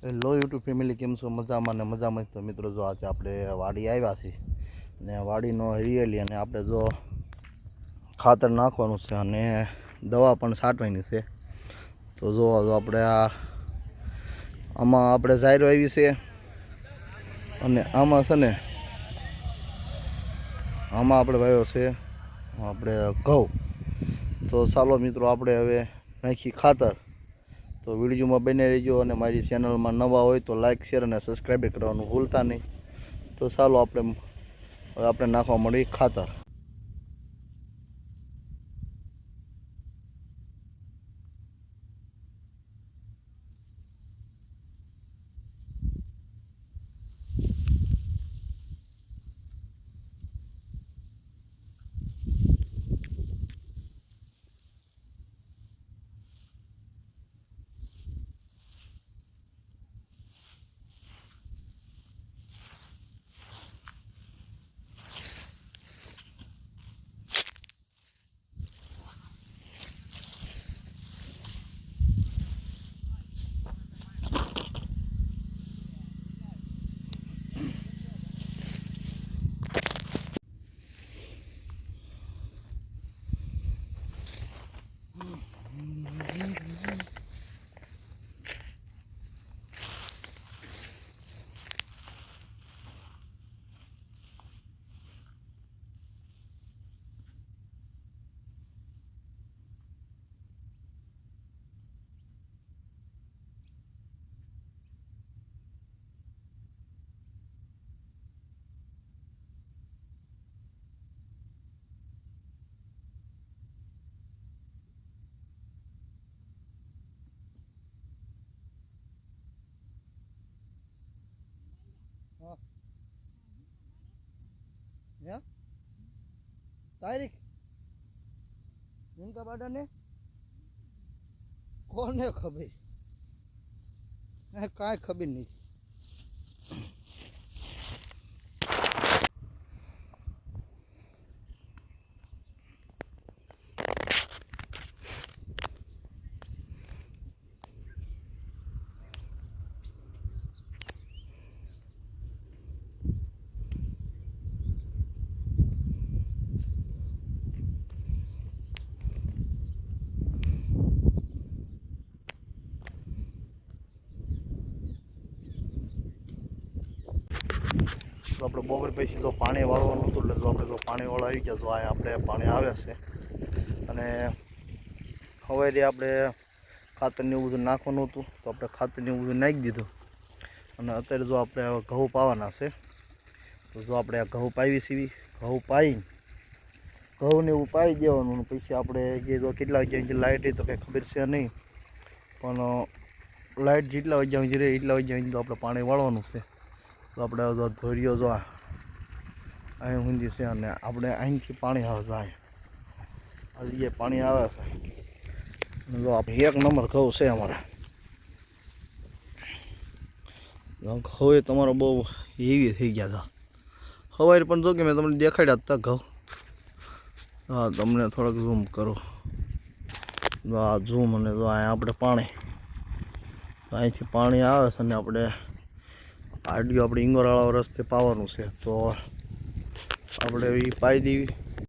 Hello YouTube family, કેમ છો? મજામાં ને મજામાં. તો મિત્રો, જો આજે આપણે વાડી આવ્યા છીએ ને વાડીનો હરિયાળી અને આપણે જો ખાતર નાખવાનું છે અને દવા પણ છાંટવાની છે. તો જો આપણે આમાં આપણે ઝાયરો આવી છે અને આમાં છે ને આમાં આપણે વાવ્યો છે આપણે ઘઉં. તો ચાલો મિત્રો, આપણે હવે નાખી ખાતર. તો વિડીયોમાં બને રહેજો અને મારી ચેનલમાં નવા હોય તો લાઇક, શેર અને સબસ્ક્રાઈબ કરવાનું ભૂલતા નહીં. તો ચાલો આપણે નાખવા મળી ખાતર. तारीख इनका बाडा ने कौन है खबर काय खबर नहीं। તો આપણે બપોર પછી તો પાણી વાળવાનું હતું, એટલે આપણે તો પાણી વાળો આવી ગયા. તો આ આપણે પાણી આવે છે અને હવે આપણે ખાતરને એવું બધું નાખવાનું હતું, તો આપણે ખાતરને એવું બધું નાખી દીધું. અને અત્યારે જો આપણે ઘઉં પાવાના છે. તો જો આપણે આ ઘઉં પાવી સીવી, ઘઉં પાવી ઘઉંને એવું પાવી દેવાનું. પછી આપણે જે જો કેટલા વાગ્યા લાઇટ તો કંઈ ખબર છે નહીં, પણ લાઇટ જેટલા વાગ્યા રહે એટલા વાગ્યા તો આપણે પાણી વાળવાનું છે. તો આપણે ધોરીઓ જો અહીં ઊંધી છે અને આપણે અહીંથી પાણી આવે જાય, આ જગ્યાએ પાણી આવે છે. જો આપણે 1 નંબર ઘઉં છે અમારા. ઘઉં એ તમારો બહુ હેવી થઈ ગયા હતા. સવારે પણ જો કે મેં તમને દેખાડ્યા હતા ઘઉં. હા, તમને થોડાક ઝૂમ કરો. આ ઝૂમ અને જો અહીંયા આપણે પાણી અહીંથી પાણી આવે છે અને આપણે આડિયો આપણે ઈંગોરાળા રસ્તે પાવાનું છે. તો આપણે એ પાઈ દેવી